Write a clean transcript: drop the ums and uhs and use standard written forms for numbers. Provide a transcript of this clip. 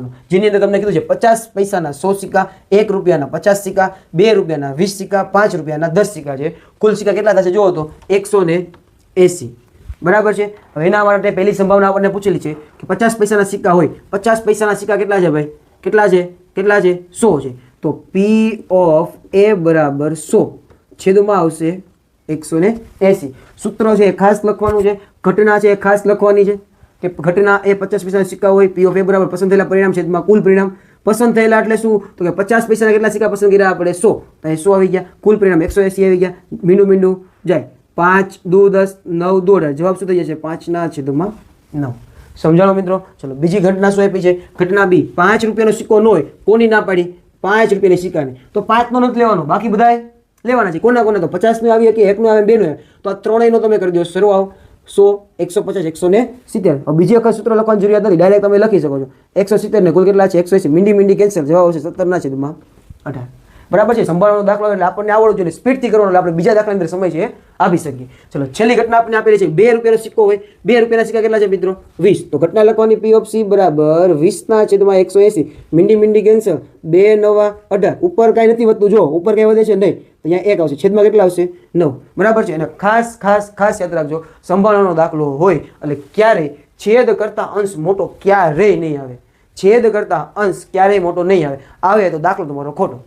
જેની અંદર તમને કીધું છે 50 પૈસાના 100 સિક્કા, 1 રૂપિયાના 50 સિક્કા, 2 રૂપિયાના 20 સિક્કા, 5 રૂપિયાના 10 સિક્કા છે. કુલ સિક્કા કેટલા થશે જુઓ તો 180. બરાબર છે. હવે એના માટે પહેલી સંભાવના આપણને પૂછેલી છે કે 50 પૈસાના સિક્કા હોય. 50 પૈસાના સિક્કા કેટલા છે ભાઈ? કેટલા છે? 100 છે. તો P ઓફ A બરાબર 100 છેદમાં આવશે 180. સૂત્ર છે એ ખાસ લખવાનું છે, ઘટના છે એ ખાસ લખવાની છે કે ઘટના એ 50 પૈસાના સિક્કા હોય. P ઓફ A બરાબર પસંદ થયેલા પરિણામ છેદમાં કુલ પરિણામ. પસંદ થયેલા એટલે શું? તો કે 50 પૈસાના કેટલા સિક્કા પસંદ કર્યા આપણે? 100. તો અહીં 100 આવી ગયા. કુલ પરિણામ 180 આવી ગયા. મીંડું જાય. 5 2 10 9 2 જવાબ શું થઈ જશે? 5/9. સમજાણો મિત્રો? ચલો બીજી ઘટના શું આપી છે? ઘટના બી. 5 રૂપિયાનો સિક્કો ન હોય, કોની ના પાડી? 5 રૂપિયાની સિક્કાની. તો 5 નો નથી લેવાનો, બાકી બધાય લેવાના છે. કોના કોના? તો 50 નો આવી કે 1 નો આવે, 2 નો આવે. તો આ ત્રણેયનો તમે કરી દો સરવાળો. 100 150 170. હવે બીજી વખત સૂત્ર લખવાની જરૂરિયાત નથી, ડાયરેક્ટ તમે લખી શકો છો. 170 ને કુલ કેટલા છે? 180. મીંડી કેન્સલ. જવાબ આવશે 17/18. બરાબર છે. સંભાળવાનો દાખલો એટલે આપણને આવડવું જોઈએ, સ્પીડથી કરવાનો એટલે આપણે બીજા દાખલાની અંદર સમય છે આપી શકીએ. ચલો છેલ્લી ઘટના આપણને આપેલી છે 2 રૂપિયાનો સિક્કો હોય. 2 રૂપિયાના સિક્કા કેટલા છે મિત્રો? 20. તો ઘટના લખવાની P ઓફ C બરાબર 20/180. મીંડી કેન્સલ. 2 9 18. ઉપર કાંઈ નથી વધતું, જો ઉપર કાંઈ વધે છે નહીં, તો અહીંયા 1 આવશે. છેદમાં કેટલા આવશે? 9. બરાબર છે. અને ખાસ યાદ રાખજો, સંભાળવાનો દાખલો હોય એટલે ક્યારેય છેદ કરતા અંશ મોટો ક્યારેય નહીં આવે. છેદ કરતા અંશ ક્યારેય મોટો નહીં આવે. આવે તો દાખલો તમારો ખોટો.